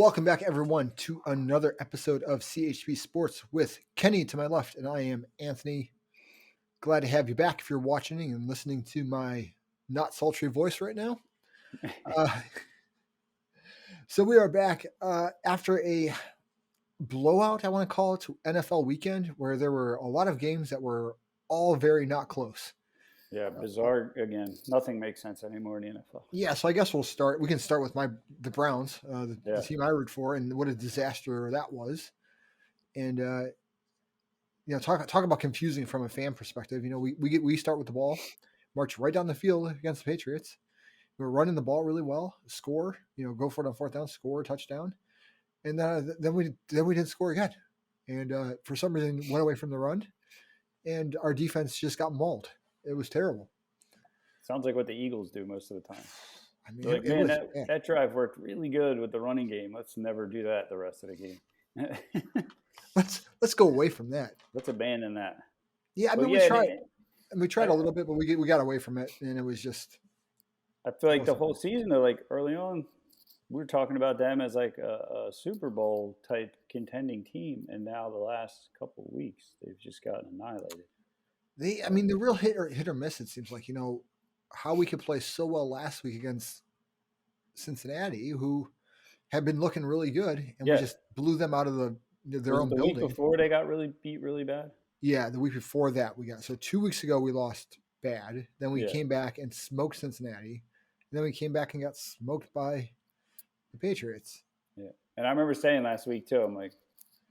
Welcome back, everyone, to another episode of CHP Sports with Kenny to my left, and I am Anthony. Glad to have you back if you're watching and listening to my not sultry voice right now. So we are back after a blowout, I want to call it, to NFL weekend, where there were a lot of games that were all very not close. Yeah, bizarre again. Nothing makes sense anymore in the NFL. Yeah, so I guess we can start with the Browns, the team I root for, and what a disaster that was. And talk about confusing from a fan perspective. We start with the ball, march right down the field against the Patriots. We're running the ball really well, score, go for it on fourth down, score, touchdown, and then we didn't score again, and for some reason went away from the run, and our defense just got mauled. It was terrible. Sounds like what the Eagles do most of the time. I mean, that drive worked really good with the running game. Let's never do that the rest of the game. Let's go away from that. Let's abandon that. Yeah, we tried. We tried a little bit, but we got away from it, and it was just. I feel like the whole season, though, like early on, we were talking about them as like a Super Bowl type contending team, and now the last couple of weeks, they've just gotten annihilated. The real hit or miss, it seems like, how we could play so well last week against Cincinnati, who had been looking really good, and we just blew them out of their own building. The week before they got beat really bad? Yeah, the week before that we got. So 2 weeks ago we lost bad. Then we came back and smoked Cincinnati. And then we came back and got smoked by the Patriots. Yeah, and I remember saying last week too, I'm like,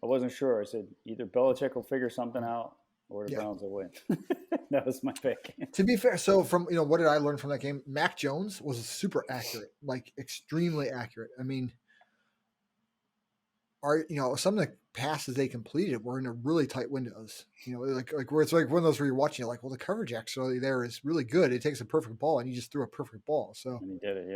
I wasn't sure. I said either Belichick will figure something out or the Browns will win. That was my pick. To be fair, so from what did I learn from that game? Mac Jones was super accurate, like extremely accurate. I mean, some of the passes they completed were in a really tight windows. Like where it's like one of those where you're watching it, like, well, the coverage actually there is really good. It takes a perfect ball, and you just threw a perfect ball. So and he did it,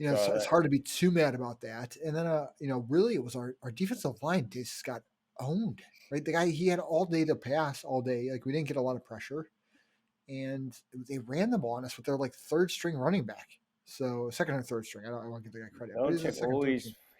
yeah. So it's hard to be too mad about that. And then, really, it was our defensive line just got owned. Right, the guy, he had all day to pass all day. Like, we didn't get a lot of pressure, and they ran the ball on us with their like third string running back. So second or third string. I won't give the guy credit.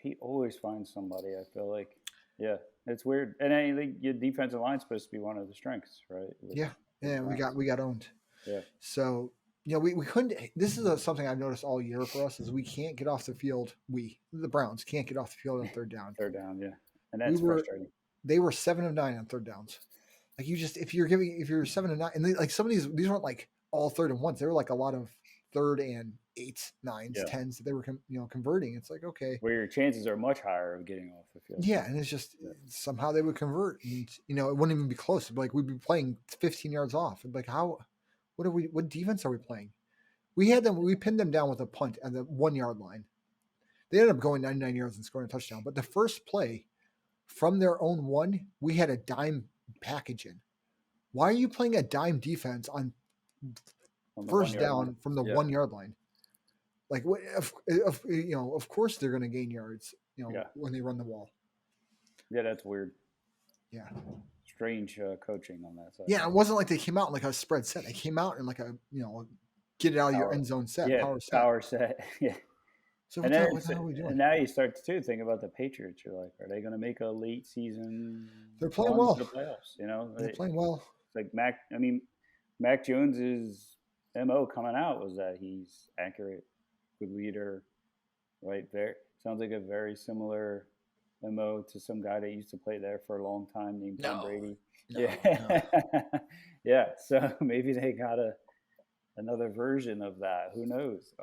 He always finds somebody. I feel like, yeah, it's weird. And your defensive line's supposed to be one of the strengths, right? We got owned. Yeah. So we couldn't. This is something I've noticed all year for us is we can't get off the field. The Browns can't get off the field on third down. Third down, yeah, and that's frustrating. They were 7 of 9 on third downs. Like, if you're 7 of 9, and like some of these weren't like all third and ones. They were like a lot of third and 8s, 9s, 10s that they were converting. It's like, okay, where your chances are much higher of getting off the field. Yeah, and it's just somehow they would convert, and it wouldn't even be close. Like, we'd be playing 15 yards off. And like, what defense are we playing? We pinned them down with a punt at the 1 yard line. They ended up going 99 yards and scoring a touchdown. But the first play, from their own one, we had a dime package in. Why are you playing a dime defense on first down from the 1 yard line? Like, of course they're going to gain yards, when they run the ball. Yeah, that's weird. Yeah. Strange coaching on that side. Yeah, it wasn't like they came out in like a spread set. They came out in like a, get it out of your end zone set. Yeah, power set. Yeah. So what the hell are we doing? And now you start to think about the Patriots. You're like, are they going to make a late season? They're playing well. To the playoffs, They're playing well. Like Mac Jones's MO coming out was that he's accurate, good leader, right? Sounds like a very similar MO to some guy that used to play there for a long time named Tom Brady. No. Yeah. So maybe they got another version of that. Who knows?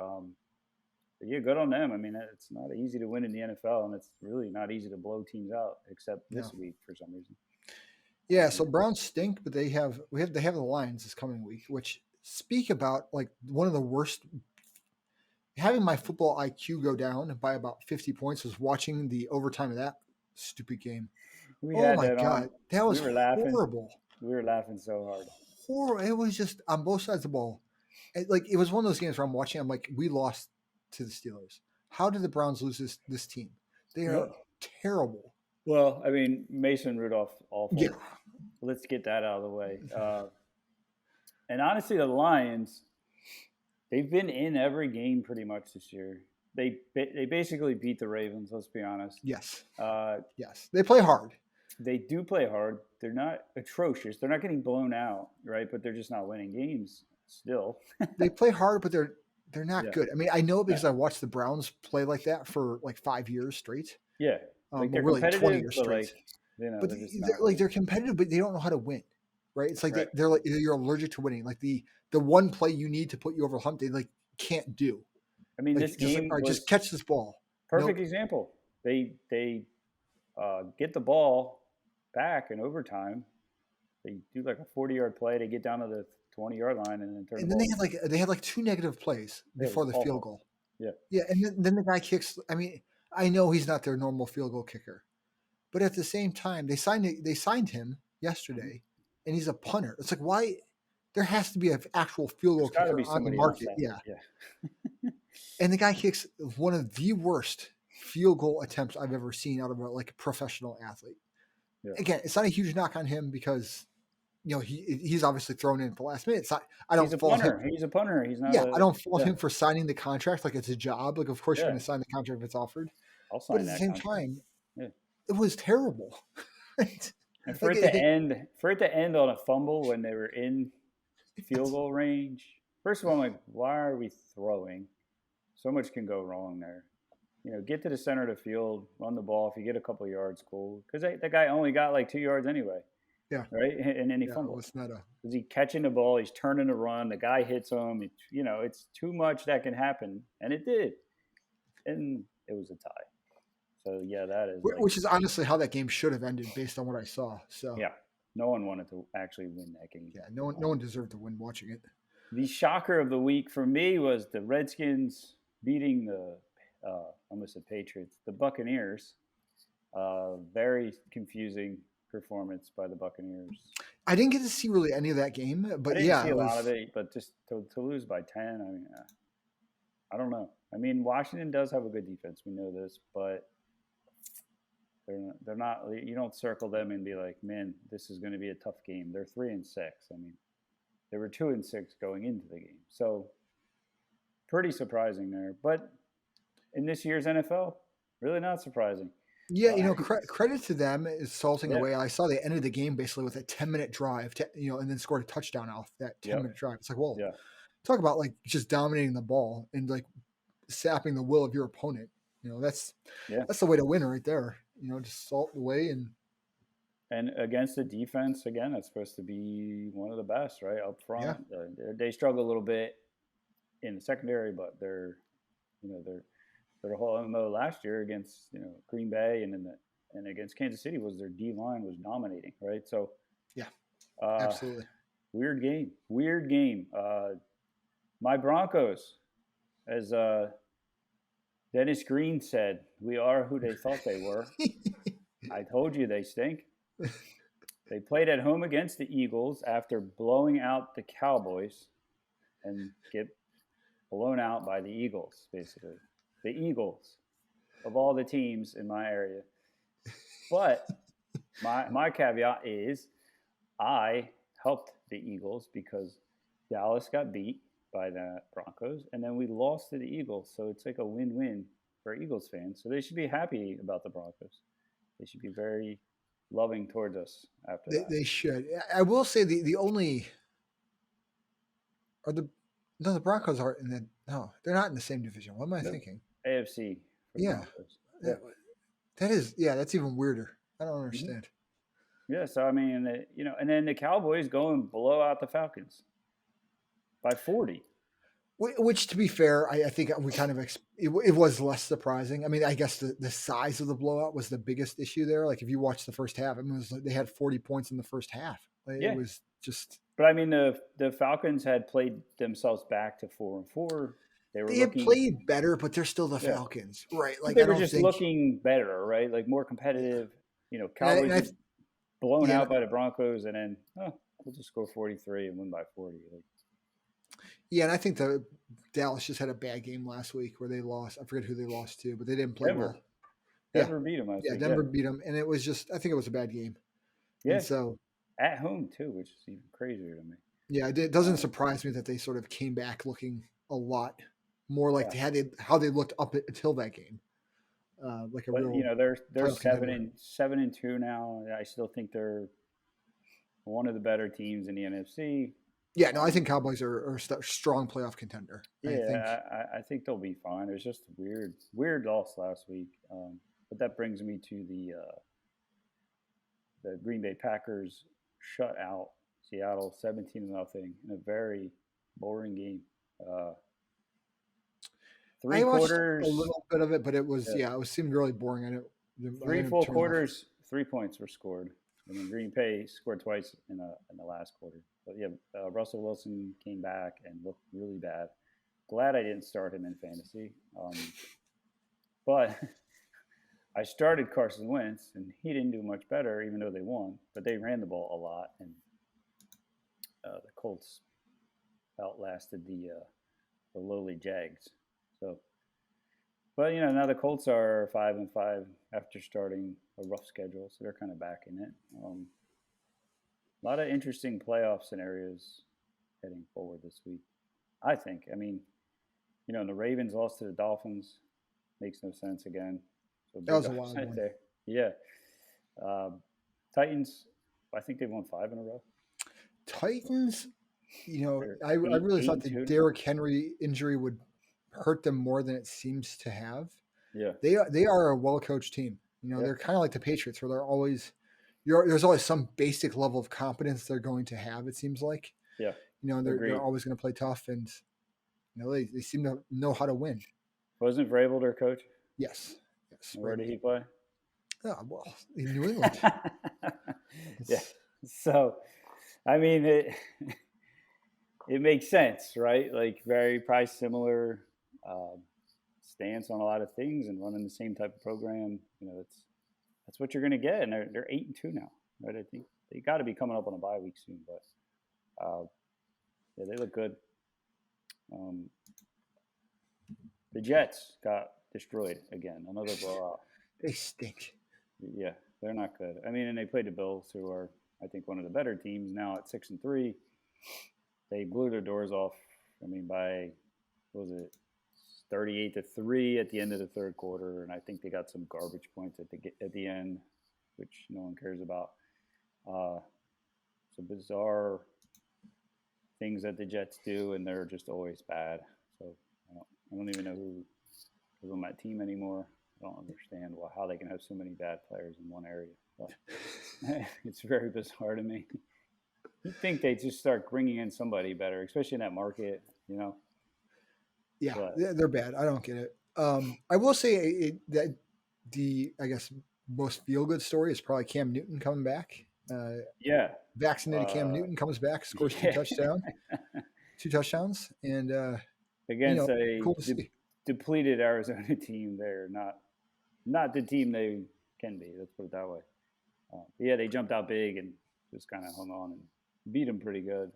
But yeah, good on them. I mean, it's not easy to win in the NFL, and it's really not easy to blow teams out, except this week for some reason. Yeah, so Browns stink, but they have the Lions this coming week, which speak about like one of the worst. Having my football IQ go down by about 50 points was watching the overtime of that stupid game. Oh my God, that was horrible. We were laughing so hard. Horrible. It was just on both sides of the ball. It was one of those games where I'm watching. I'm like, we lost to the Steelers. How did the Browns lose this team? They are terrible. Well, I mean, Mason Rudolph, awful. Yeah. Let's get that out of the way. And honestly, the Lions, they've been in every game pretty much this year. they basically beat the Ravens. Let's be honest. Yes, Uh, yes, they play hard. they do play hard. They're not atrocious. They're not getting blown out, right? But they're just not winning games still. They play hard, but they're not Yeah. good. I mean, I know No. because I watched the Browns play like that for like 5 years straight. Yeah. Like Well, they're really 20 competitive, years but straight. like But they're just they're not like winning. they're competitive, but they don't know how to win, right? It's like Right. they're like you're allergic to winning. Like the one play you need to put you over the hump, they like can't do. I mean, Like this just like, game all right, just was catch this ball. perfect Nope. example. They get the ball back in overtime. They do like a 40-yard play. They get down to the 20-yard line and then turn the And then they ball. had like 2 negative plays It before was the field awful. goal. Yeah. Yeah, and then the guy kicks. I mean, I know he's not their normal field goal kicker, but at the same time, they signed him Mhm. yesterday, and he's a punter. It's like why there has to be an actual field goal There's got to kicker be on the somebody else market. out Yeah, there. Yeah. and the guy kicks one of the worst field goal attempts I've ever seen out of a professional athlete. Yeah. Again, it's not a huge knock on him because he's obviously thrown in at the last minute. It's not. I don't He's a fault him. punter. He's a punter. He's not Yeah, I a. don't fault Yeah. him for signing the contract like it's a job. Like, of course you're Yeah. going to sign the contract if it's offered. I'll But sign at the that same contract. time, Yeah. it was terrible. Right? And for Like, it to end, on a fumble when they were in field yes. goal range. First of all, I'm like, why are we throwing? So much can go wrong there. Get to the center of the field, run the ball. If you get a couple of yards, cool. Because that guy only got like 2 yards anyway, Yeah, right? And then he yeah, it fumbled. was not a. Is he catching the ball? He's turning to run. The guy hits him. It's too much that can happen, and it did, and it was a tie. So yeah, that is like Which is honestly how that game should have ended based on what I saw. So yeah, no one wanted to actually win that game. yeah, no one deserved to win watching it. The shocker of the week for me was the Redskins beating the almost the Patriots, the Buccaneers. Very confusing performance by the Buccaneers. I didn't get to see really any of that game, I but didn't yeah, see it a lot was. of it, but just to lose by 10, I mean, I don't know. I mean, Washington does have a good defense. We know this, but they're not. You don't circle them and be like, man, this is going to be a tough game. They're 3-6. I mean, they were 2-6 going into the game, so pretty surprising there. But in this year's NFL, really not surprising. Yeah, Uh, credit to them is salting yeah. away. I saw they ended the game basically with a 10-minute drive, and then scored a touchdown off that 10 Yep. minute drive. It's like, well, Yeah. talk about like just dominating the ball and like sapping the will of your opponent. That's Yeah. the way to win right there. Just salt away And against the defense, again, that's supposed to be one of the best, right? Up yeah, front, they struggle a little bit in the secondary, but their whole MO last year against Green Bay and against Kansas City was their D line was dominating, right? So yeah, uh, absolutely. weird game. My Broncos, as Dennis Green said, we are who they thought they were. I told you they stink. They played at home against the Eagles after blowing out the Cowboys and get blown out by the Eagles, basically. The Eagles, of all the teams in my area. But my caveat is I helped the Eagles because Dallas got beat by the Broncos, and then we lost to the Eagles. So it's like a win-win for Eagles fans. So they should be happy about the Broncos. They should be very loving towards us after that. They should. I will say the only are the no the Broncos are in the no they're not in the same division. What am I Nope. thinking? AFC for the Yeah, Broncos. Yeah. that's even weirder. I don't Mhm. understand. Yeah, so I mean, and then the Cowboys go and blow out the Falcons by 40. Which, to be fair, I think we kind of it was less surprising. I mean, I guess the size of the blowout was the biggest issue there. Like if you watch the first half, I mean, it was like they had 40 points in the first half. Like, Yeah. It was just But I mean, the Falcons had played themselves back to 4-4. They were they had looking, played better, but they're still the yeah, Falcons, right? but Like they I were don't just think, looking better, right? Like more yeah, competitive. and Cowboys I get blown yeah, out by the Broncos, and then we'll just score 43 and win by 40. Like, yeah, and I think the Dallas just had a bad game last week where they lost. I forget who they lost to, but they didn't play Denver, well. Yeah, beat them last yeah, week. Yeah, Denver beat them, and it was just I think it was a bad game, and yeah, so at home too, which is even crazier to me. yeah, it doesn't surprise me that they sort of came back looking a lot more like Yeah. how they looked up until that game, like a But real they're playoff contender. 7-2 now. I still think they're one of the better teams in the NFC. Yeah, no, I Um, think Cowboys are a strong playoff contender. I think. I think they'll be fine. It was just a weird loss last week. But that brings me to the Green Bay Packers shut out Seattle 17-0 in a very boring game. Uh, three I watched a quarters, little bit of it, but it was yeah, it was seemed really boring. I three ended up full turning off. quarters, 3 points were scored, and then Green Bay scored twice in the last quarter. But yeah, Russell Wilson came back and looked really bad. Glad I didn't start him in fantasy, but I started Carson Wentz, and he didn't do much better, even though they won. But they ran the ball a lot, and the Colts outlasted the lowly Jags. So, but now the Colts are 5-5 after starting a rough schedule, so they're kind of back in it. A lot of interesting playoff scenarios heading forward this week. I think. I mean, the Ravens lost to the Dolphins. Makes no sense again. So That big was a wild upset one. there. Yeah. Titans, I think they've won 5 in a row. Titans, They're I really eight thought and the two. Derrick Henry injury would hurt them more than it seems to have. Yeah. They are a well coached team. Yeah. They're kind of like the Patriots, where there's always some basic level of competence they're going to have. It seems like Yeah. they're Agreed. always going to play tough, and they seem to know how to win. Wasn't Vrabel their coach? Yes, Where did Ravens. he play? Yeah, well, in New England. Yeah. It's, So, I mean, it makes sense, right? Like very probably similar stance on a lot of things and running the same type of program. That's what you're going to get, and they're 8-2 now, right? I think they got to be coming up on a bye week soon, but yeah, they look good. The Jets got destroyed again, another blowout. they stink. Yeah, they're not good. I mean, and they played the Bills, who are I think one of the better teams now at 6-3. They blew their doors off. I mean, by what was it 38-3 at the end of the third quarter, and I think they got some garbage points at the end, which no one cares about. Some bizarre things that the Jets do, and they're just always bad. So I don't even know who is on that team anymore. I don't understand how they can have so many bad players in one area. But it's very bizarre to me. You'd think they'd just start bringing in somebody better, especially in that market. Yeah, But they're bad. I don't get it. I will say that I guess most feel good story is probably Cam Newton coming back. yeah, Vaccinated Cam uh, Newton comes back, scores yeah. two touchdowns, and Against a cool to see. depleted Arizona team, they're not the team they can be. Let's put it that way. Yeah, they jumped out big and just kind of hung on and beat them pretty good.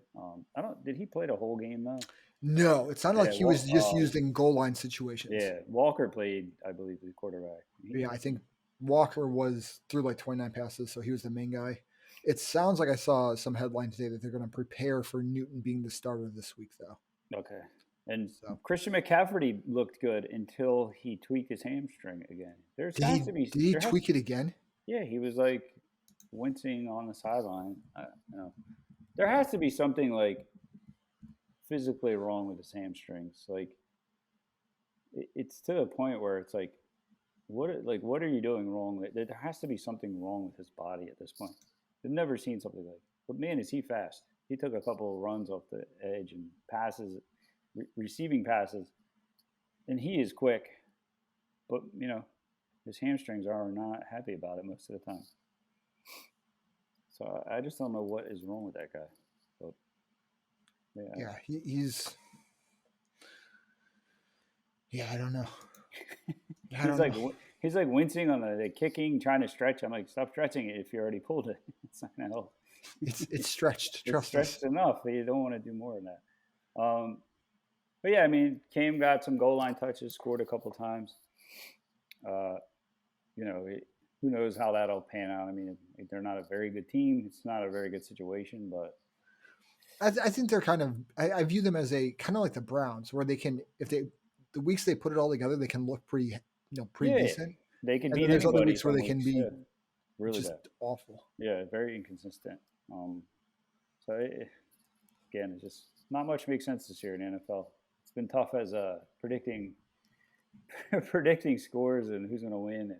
I don't. Did he play the whole game though? No, it sounded like Yeah, he was just used in goal line situations. yeah. Walker played, I believe, the quarterback. Yeah, I think Walker was through like 29 passes, so he was the main guy. It sounds like I saw some headline today that they're going to prepare for Newton being the starter this week, though. Okay. And So Christian McCaffrey looked good until he tweaked his hamstring again. did he tweak it again? Yeah, he was like wincing on the sideline. There has to be something like physically wrong with his hamstrings. Like it's to the point where it's like, what are you doing wrong? There has to be something wrong with his body at this point. I've never seen something like. But man, is he fast? He took a couple of runs off the edge and passes, receiving passes, and he is quick. But his hamstrings are not happy about it most of the time. So I just don't know what is wrong with that guy. But Yeah, he's. Yeah, I don't know. He's like wincing on the kicking, trying to stretch. I'm like, stop stretching it if you already pulled it. It's not gonna help. It's stretched. It's stretched enough. You don't want to do more than that. But yeah, I mean, Cam got some goal line touches, scored a couple times. Who knows how that'll pan out? I mean, they're not a very good team. It's not a very good situation, but I think they're kind of. I view them as a kind of like the Browns, where they can, if they the weeks they put it all together, they can look pretty pretty Yeah, decent. they can And beat then there's other anybody weeks where some they can weeks. be Yeah, really just bad. awful. Yeah, very inconsistent. So again, it's just not much makes sense this year in the NFL. It's been tough as predicting predicting scores and who's going to win.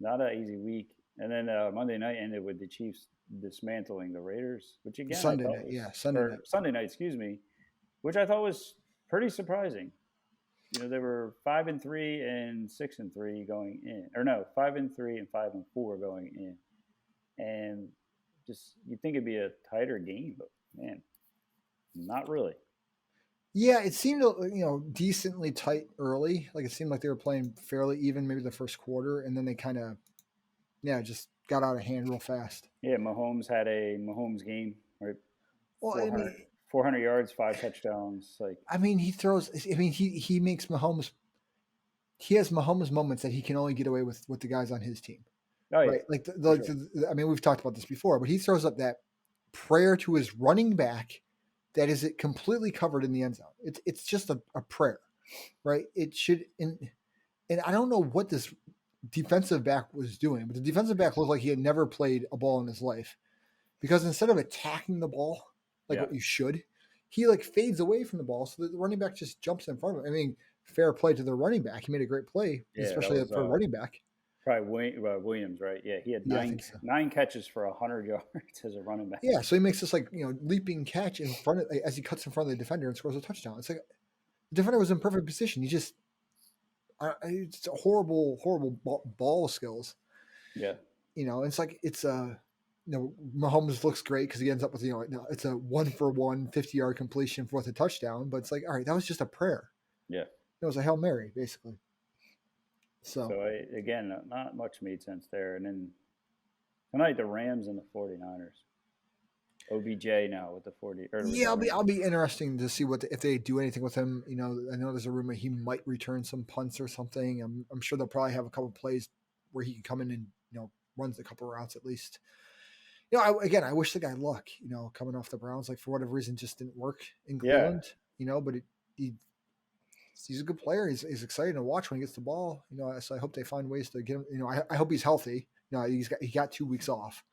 Not an easy week. And then Monday night ended with the Chiefs dismantling the Raiders, which again I Sunday thought night, yeah, was, Sunday or night. Sunday night, excuse me, which I thought was pretty surprising. They were 5-3 and 6-3 going in, or no, 5-3 and 5-4 going in, and just you'd think it'd be a tighter game, but man, not really. Yeah, it seemed decently tight early. Like it seemed like they were playing fairly even, maybe the first quarter, and then they kind of just got out of hand real fast. Yeah, Mahomes had a Mahomes game, right? Well, I 400, mean, 400 yards, 5 touchdowns. Like, he throws. I mean, he makes Mahomes. He has Mahomes moments that he can only get away with the guys on his team, oh yeah, right? Like, for sure. I mean, we've talked about this before, but he throws up that prayer to his running back that is it completely covered in the end zone. It's just a prayer, right? It should and I don't know what this defensive back was doing, but the defensive back looked like he had never played a ball in his life because instead of attacking the ball like Yeah, what you should, he like fades away from the ball so that the running back just jumps in front of him. I mean, fair play to the running back. He made a great play, yeah, that especially was for a running back. probably Williams, right? Yeah, he had Yeah, I think so. nine catches for 100 yards as a running back. Yeah, so he makes this like leaping catch in front of as he cuts in front of the defender and scores a touchdown. It's like the defender was in perfect position. He just it's a horrible ball skills. Yeah, It's like Mahomes looks great because he ends up with it's a 1-for-1 50-yard completion for a touchdown, but it's like all right, that was just a prayer. yeah. It was a Hail Mary basically. So So again, not much made sense there. And then tonight, the Rams and the 49ers. OBJ now with the 40 or with yeah, the Rams. I'll be interesting to see if they do anything with him. I know there's a rumor he might return some punts or something. I'm sure they'll probably have a couple plays where he can come in and runs a couple routes at least. I wish the guy luck. Coming off the Browns, like for whatever reason, just didn't work in Yeah, Cleveland. But he's a good player. He's exciting to watch when he gets the ball. So I hope they find ways to get him. I hope he's healthy. He got 2 weeks off.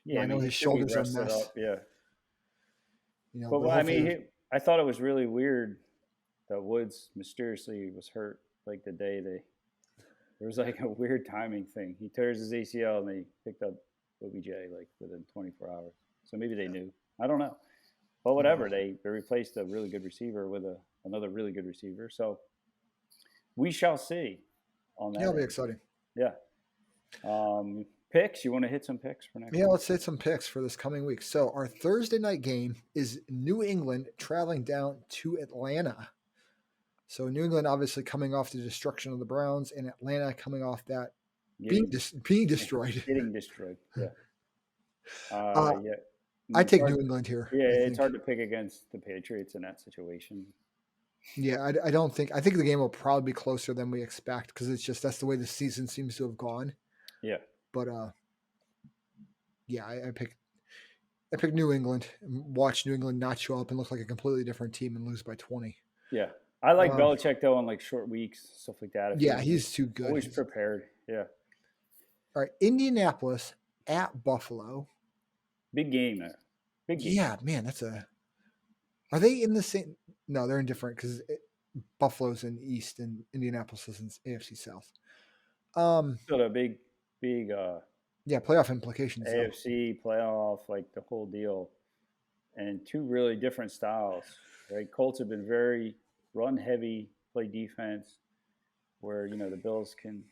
yeah. I I know mean, he his should be shoulders are a rested mess. up. Yeah, but But I mean, hopefully, I thought it was really weird that Woods mysteriously was hurt like the day they. There was like a weird timing thing. He tears his ACL and they picked up OBJ like within 24 hours. So maybe they knew. I don't know. But whatever, they replaced a really good receiver with another really good receiver. So we shall see on that it'll be end. exciting. Yeah. Picks. You want to hit some picks for next Yeah, week? let's hit some picks for this coming week. So our Thursday night game is New England traveling down to Atlanta. So New England obviously coming off the destruction of the Browns, and Atlanta coming off that being destroyed. Getting destroyed. Yeah. Yeah. I It's take hard. New England here. Yeah, I it's hard think. to pick against the Patriots in that situation. Yeah, I don't think. I think the game will probably be closer than we expect because it's just that's the way the season seems to have gone. Yeah. But yeah, I pick New England. And watch New England not show up and look like a completely different team and lose by 20. Yeah. I like Um, Belichick though on like short weeks, stuff like that. I feel yeah, like he's too good. always prepared. Yeah. All right, Indianapolis at Buffalo. Big game there. Big game. Yeah, man, that's a. Are they in the same? No, they're in different because Buffalo's in East and Indianapolis is in AFC South. Still a big Yeah, playoff implications though. AFC playoff, like the whole deal. And two really different styles. Right? Colts have been very run heavy, play defense, where the Bills can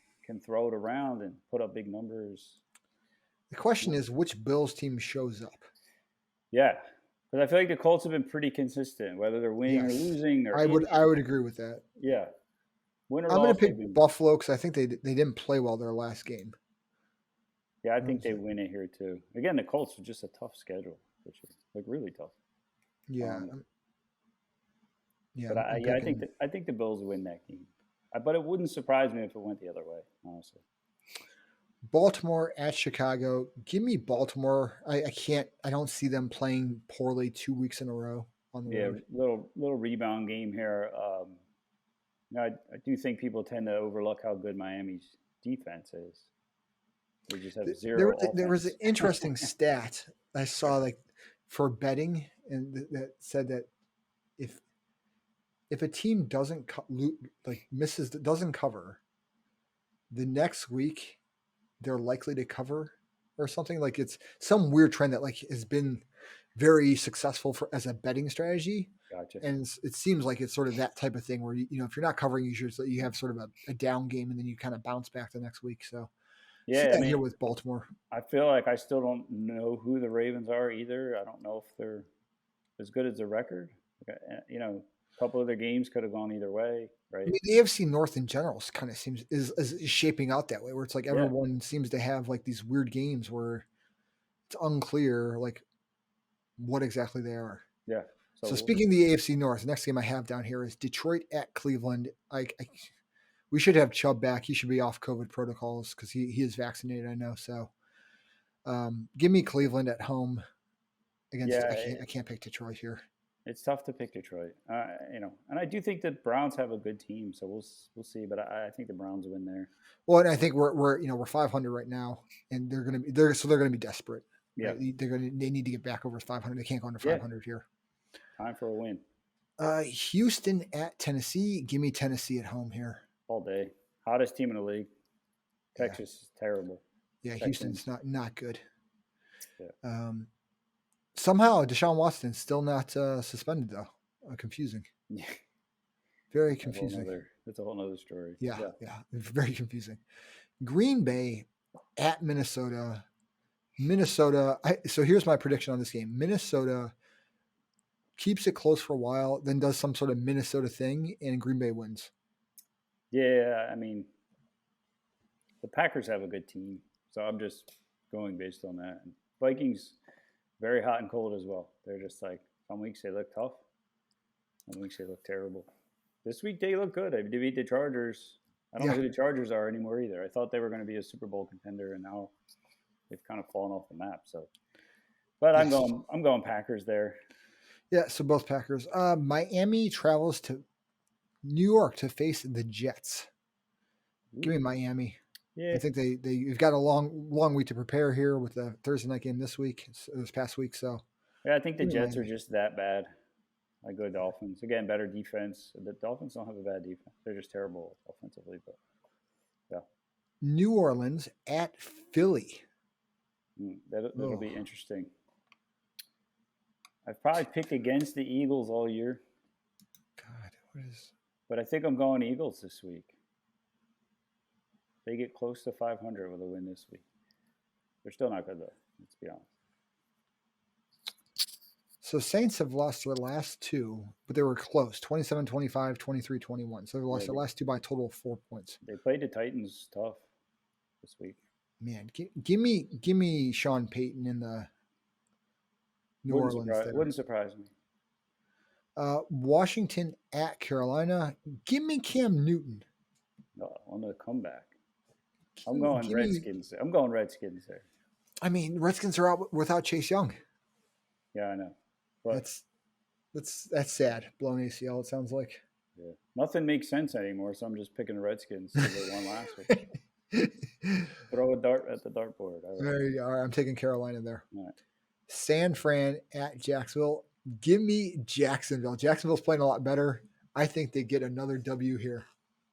throw it around and put up big numbers. The question is, which Bills team shows up? Yeah, because I feel like the Colts have been pretty consistent, whether they're winning or Yes, losing. They're I in would agree with that. yeah, win or I'm going loss. to pick Buffalo because I think they didn't play well their last game. Yeah, I think they win it here too. Again, the Colts are just a tough schedule this year, like really tough. Yeah, But I think the Bills win that game. But it wouldn't surprise me if it went the other way, honestly. Baltimore at Chicago. Give me Baltimore. I can't. I don't see them playing poorly 2 weeks in a row on the road. Little rebound game here. I do think people tend to overlook how good Miami's defense is. They just have There zero was there was an offense. interesting stat I saw, like, for betting, and that said that if a team doesn't misses, doesn't cover the next week, they're likely to cover or something. Like, it's some weird trend that like has been very successful for as a betting strategy. Gotcha. And it seems like it's sort of that type of thing where if you're not covering, you have sort of a down game, and then you kind of bounce back the next week. So see Yeah, I that here mean, with Baltimore. I feel like I still don't know who the Ravens are either. I don't know if they're as good as the record. A couple of their games could have gone either way, I right? mean, the AFC North in general kind of seems is shaping out that way, where it's like Yeah, everyone seems to have like these weird games where it's unclear like what exactly they are. yeah. So So we'll speaking of see. the AFC North, the next game I have down here is Detroit at Cleveland. We should have Chubb back. He should be off COVID protocols because he is vaccinated. I know. So give me Cleveland at home against. Yeah, I can't pick Detroit here. it's tough to pick Detroit. And I do think the Browns have a good team, so we'll see. But I think the Browns win there. Well, and I think we're 500 right now, and they're gonna be desperate. Yeah, Right? They need to get back over 500. They can't go under yeah. 500 here. Time for a win Houston at Tennessee. Give me Tennessee at home here. all day. Hottest team in the league. Yeah, Texas is terrible. yeah. Houston's Texans. not good. Yeah. Somehow Deshaun Watson's still not suspended though. Confusing. Yeah. Very confusing. That's a whole nother story. Yeah, very confusing. Green Bay at Minnesota. So here's my prediction on this game. Minnesota keeps it close for a while, then does some sort of Minnesota thing, and Green Bay wins. Yeah, I mean, the Packers have a good team, so I'm just going based on that. Vikings, very hot and cold as well. They're just like, some weeks they look tough, some weeks they look terrible. This week they look good. They beat the Chargers. I don't know who the Chargers are anymore either. I thought they were going to be a Super Bowl contender, and now they've kind of fallen off the map. So, but Yes. I'm going Packers there. Yeah, so both Packers. Miami travels to New York to face the Jets. Give me Miami. Yeah, I think they've got a long week to prepare here with the Thursday night game this past week. So yeah, I think the Jets are just that bad. Like good Dolphins. Again, better defense. The Dolphins don't have a bad defense. They're just terrible offensively. But yeah, New Orleans at Philly. That'll be interesting. I've probably picked against the Eagles all year. God, what is? But I think I'm going Eagles this week. They get close to 500 with a win this week. They're still not good though. Let's be honest. So Saints have lost their last two, but they were close, 27-25, 23-21. So they lost their last two by a total of 4 points. They played the Titans tough this week. Man, give me Sean Payton in the New Orleans. Wouldn't surprise me. Washington at Carolina. Give me Cam Newton. No, on the comeback. I'm going Redskins. I'm going Redskins there. I mean, Redskins are out without Chase Young. Yeah, I know. But that's sad. Blown ACL, it sounds like. Yeah. Nothing makes sense anymore, so I'm just picking the Redskins because they won last week. Throw a dart at the dartboard. Right. There you are. I'm taking Carolina there. All right. San Fran at Jacksonville. Give me Jacksonville. Jacksonville's playing a lot better. I think they get another W here.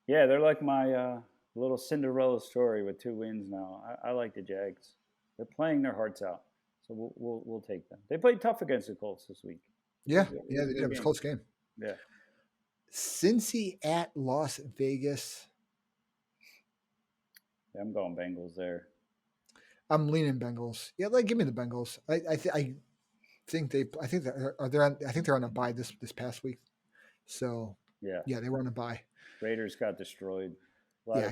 Yeah, they're like my little Cinderella story with 2 wins now. I like the Jags. They're playing their hearts out. So we'll take them. They played tough against the Colts this week. Yeah, they did. It was a close game. Yeah. Cincy at Las Vegas. Yeah, I'm going Bengals there. I'm leaning Bengals. Yeah, give me the Bengals. I think they're on a bye this past week. So yeah, they were on a bye. Raiders got destroyed.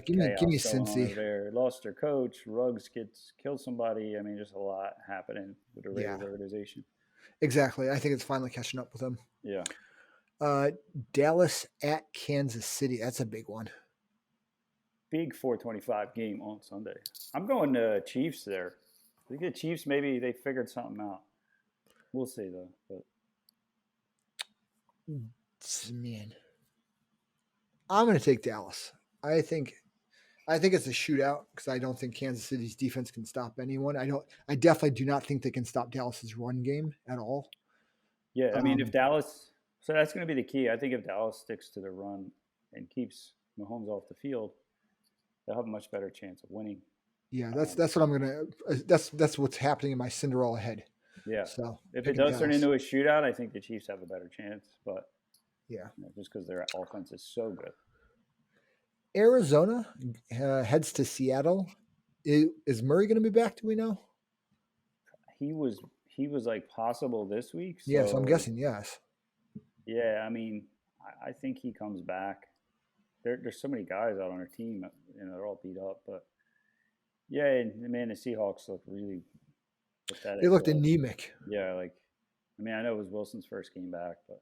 Give me Cincy. There. Lost their coach. Ruggs killed somebody. I mean, just a lot happening with the Raiders organization. Exactly. I think it's finally catching up with them. Yeah. Dallas at Kansas City. That's a big one. Big 4:25 game on Sunday. I'm going to Chiefs there. I think the Chiefs, maybe they figured something out. We'll see, though. But Man. I'm going to take Dallas. I think it's a shootout because I don't think Kansas City's defense can stop anyone. I definitely do not think they can stop Dallas's run game at all. Yeah, I mean, if Um, Dallas, so that's going to be the key. I think if Dallas sticks to the run and keeps Mahomes off the field, they'll have a much better chance of winning. yeah, Um, that's what I'm gonna. That's what's happening in my Cinderella head. yeah, So if it picking does turn Dallas. into a shootout, I think the Chiefs have a better chance. But Yeah, just because their offense is so good. Arizona heads to Seattle. Is Murray going to be back? Do we know? He was like possible this week. Yes, I'm So guessing yes. yeah, I mean, I think he comes back. There's so many guys out on our team, they're all beat up. But yeah, and man, the Seahawks look really They pathetic. looked anemic. Yeah, like I mean, I know it was Wilson's first game back, but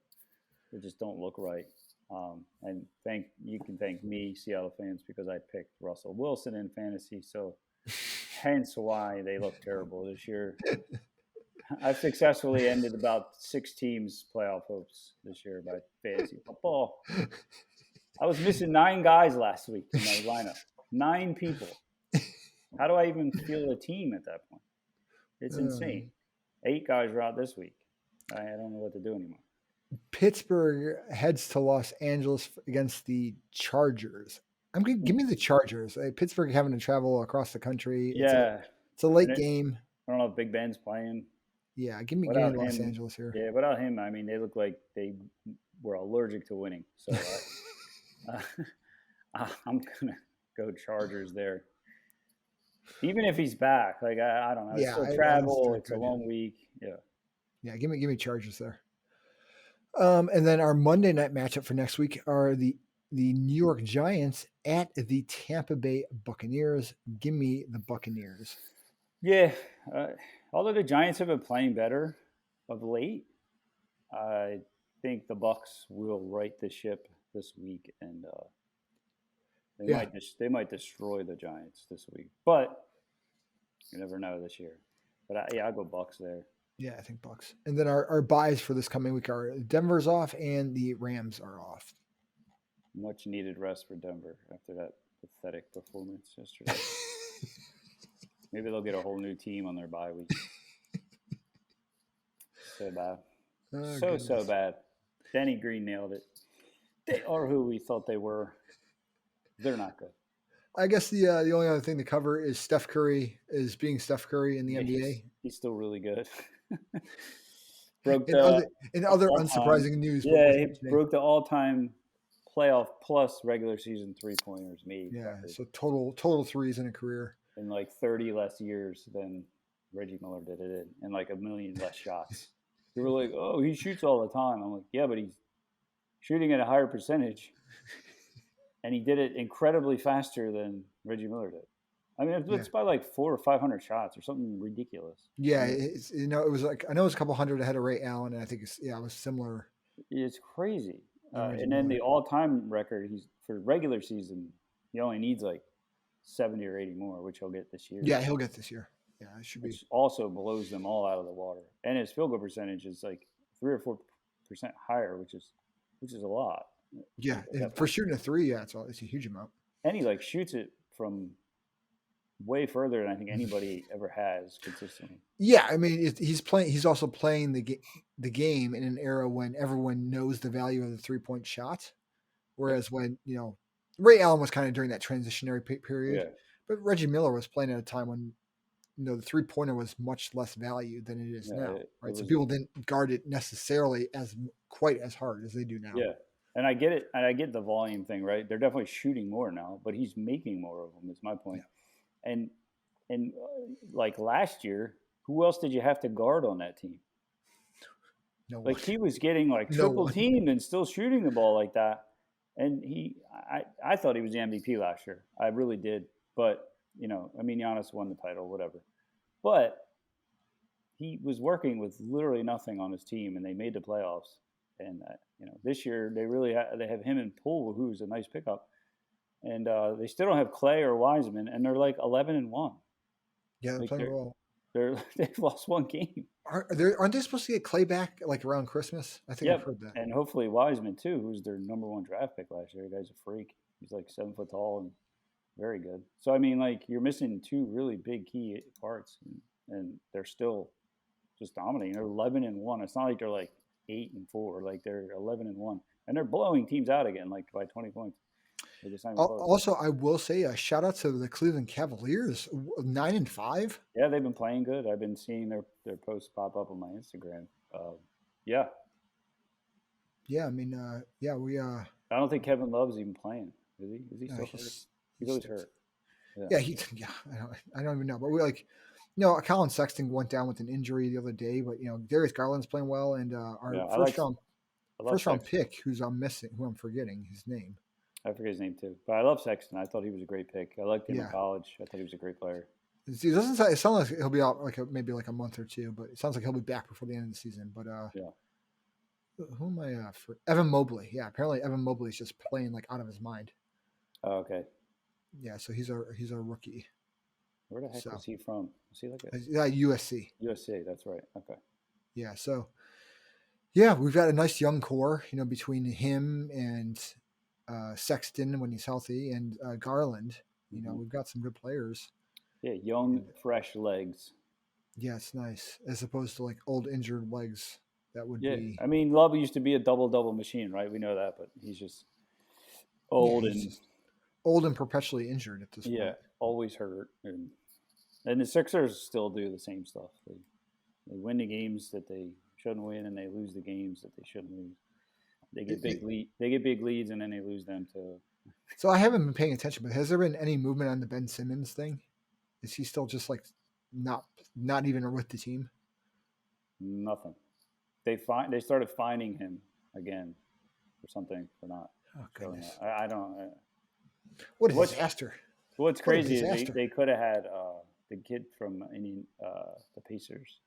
they just don't look right. And you can thank me, Seattle fans, because I picked Russell Wilson in fantasy. So hence why they look terrible this year. I've successfully ended about 6 teams' playoff hopes this year by fantasy football. I was missing 9 guys last week in my lineup. 9 people. How do I even field a team at that point? It's insane. 8 guys are out this week. I don't know what to do anymore. Pittsburgh heads to Los Angeles against the Chargers. Give me the Chargers. Pittsburgh having to travel across the country. Yeah. It's a late game. I don't know if Big Ben's playing. Yeah, give me Without Los him, Angeles here. Yeah, without him, I mean, they look like they were allergic to winning. So I'm gonna go Chargers there. Even if he's back, like I don't know, it's still travel. It's a long week. Yeah. Yeah, give me Chargers there. And then our Monday night matchup for next week are the New York Giants at the Tampa Bay Buccaneers. Give me the Buccaneers. Yeah, although the Giants have been playing better of late, I think the Bucs will right the ship this week, and they might destroy the Giants this week. But you never know this year. But I'll go Bucs there. Yeah, I think Bucs. And then our buys for this coming week are Denver's off and the Rams are off. Much needed rest for Denver after that pathetic performance yesterday. Maybe they'll get a whole new team on their bye week. So bad. So bad. Denny Green nailed it. They are who we thought they were. They're not good. I guess the only other thing to cover is Steph Curry is being Steph Curry in the NBA. He's still really good. In other unsurprising news. Yeah, he broke the all-time playoff plus regular season 3-pointers made. Yeah, so total threes in a career. In like 30 less years than Reggie Miller did it in like a million less shots. They were like, oh, he shoots all the time. I'm like, yeah, but he's shooting at a higher percentage. And he did it incredibly faster than Reggie Miller did. I mean, it's by like 400 or 500 shots or something ridiculous. Yeah, it was like I know it was a couple hundred ahead of Ray Allen, and I think it was similar. It's crazy. And then the all-time record, for regular season, he only needs like 70 or 80 more, which he'll get this year. Yeah, he'll get this year. Yeah, it should be. Which also blows them all out of the water. And his field goal percentage is like 3 or 4% higher, which is a lot. Yeah, for shooting a 3, it's a huge amount. And he like shoots it from way further than I think anybody ever has consistently. Yeah, I mean he's also playing the game in an era when everyone knows the value of the 3-point shot, whereas when Ray Allen was kind of during that transitionary period, but Reggie Miller was playing at a time when the 3-pointer was much less valued than it is now, right? So people didn't guard it necessarily quite as hard as they do now. Yeah. And I get it. And I get the volume thing, right? They're definitely shooting more now, but he's making more of them, is my point. Yeah. And like last year, who else did you have to guard on that team? No one. Like he was getting like triple teamed and still shooting the ball like that. And I thought he was the MVP last year. I really did. But, Giannis won the title, whatever. But he was working with literally nothing on his team, and they made the playoffs. And this year they have him and Poole, who's a nice pickup, and they still don't have Clay or Wiseman, and they're like 11-1. Yeah, they're playing well. They've lost one game. Aren't they supposed to get Clay back like around Christmas? I think I've Yep, heard that. and hopefully Wiseman too, who's their number one draft pick last year. The guy's a freak. He's like 7 foot tall and very good. So I mean, like you're missing two really big key parts, and they're still just dominating. They're 11-1. It's not like they're like 8-4. Like they're 11-1, and they're blowing teams out again, like by 20 points. They're just not even close. Also, I will say a shout out to the Cleveland Cavaliers, 9-5. Yeah, they've been playing good. I've been seeing their posts pop up on my Instagram. Yeah, Yeah, I mean, yeah, we I don't think Kevin Love's even playing. Is he? Is he still hurt? He's always hurt. Yeah, yeah, I don't even know, but we like, Colin Sexton went down with an injury the other day, but Darius Garland's playing well, and our first round pick, who I'm forgetting his name. I forget his name too, but I love Sexton. I thought he was a great pick. I liked him in college. I thought he was a great player. It sound like he'll be out maybe like a month or two, but it sounds like he'll be back before the end of the season. But yeah, who am I for? Evan Mobley. Yeah, apparently Evan Mobley is just playing like out of his mind. Oh, okay. Yeah, so he's a rookie. Where the heck is he from? Is he like USC? USC. That's right. Okay. Yeah. So, yeah, we've got a nice young core, between him and Sexton when he's healthy, and Garland. We've got some good players. Yeah, young, fresh legs. Yeah, it's nice as opposed to like old injured legs. That would be. I mean, Love used to be a double machine, right? We know that, but he's just old old and perpetually injured at this point. Yeah, always hurt, and the Sixers still do the same stuff. They win the games that they shouldn't win, and they lose the games that they shouldn't lose. They get big leads, and then they lose them too. So I haven't been paying attention, but has there been any movement on the Ben Simmons thing? Is he still just like not even with the team? Nothing. They started fining him again for something for not. Oh goodness! I don't. What a disaster! What's crazy is they could have had the kid from the Pacers,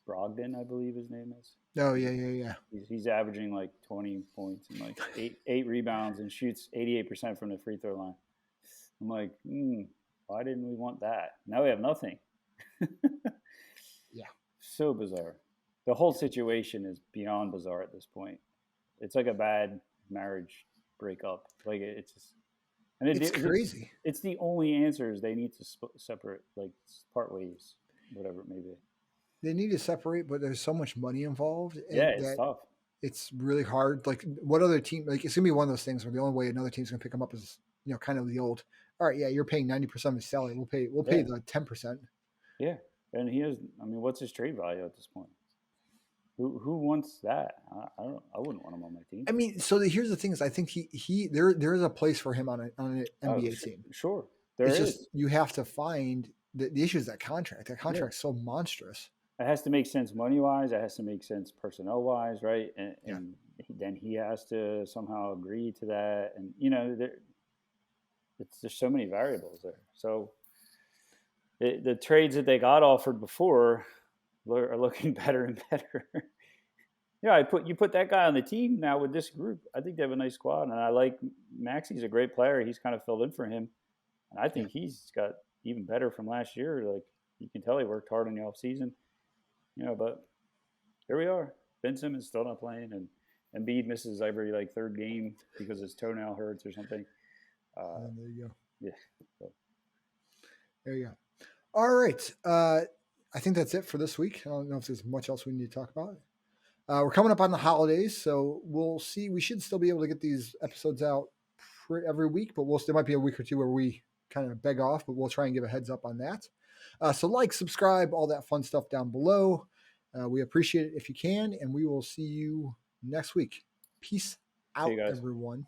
Brogdon, I believe his name is. Oh yeah. He's averaging like 20 points and like eight rebounds and shoots 88% from the free throw line. I'm like, why didn't we want that? Now we have nothing. Yeah. So bizarre. The whole situation is beyond bizarre at this point. It's like a bad marriage breakup. Like it's just, and it's crazy. It's the only answer is they need to separate, like part ways, whatever it may be. They need to separate, but there's so much money involved. Yeah, it's tough. It's really hard. Like, what other team? Like, it's gonna be one of those things where the only way another team's gonna pick him up is, kind of the old. All right, yeah, you're paying 90% of his salary. We'll pay the 10%. Yeah, and he has. I mean, what's his trade value at this point? Who wants that? I don't. I wouldn't want him on my team. I mean, so here's the thing: is I think there is a place for him on an NBA team. Sure, it's just you have to find the issue is that contract. That contract's so monstrous. It has to make sense money wise. It has to make sense personnel wise, right? And then he has to somehow agree to that. And there's so many variables there. So the trades that they got offered before are looking better and better. You put that guy on the team now with this group. I think they have a nice squad, and I like Maxi's a great player. He's kind of filled in for him, and I think he's got even better from last year. Like you can tell, he worked hard in the offseason. But here we are. Ben Simmons still not playing, and Embiid misses every third game because his toenail hurts or something. There you go. Yeah. So. There you go. All right. I think that's it for this week. I don't know if there's much else we need to talk about. We're coming up on the holidays, so we'll see. We should still be able to get these episodes out every week, but there might be a week or two where we kind of beg off, but we'll try and give a heads up on that. So subscribe, all that fun stuff down below. We appreciate it if you can, and we will see you next week. Peace out, everyone.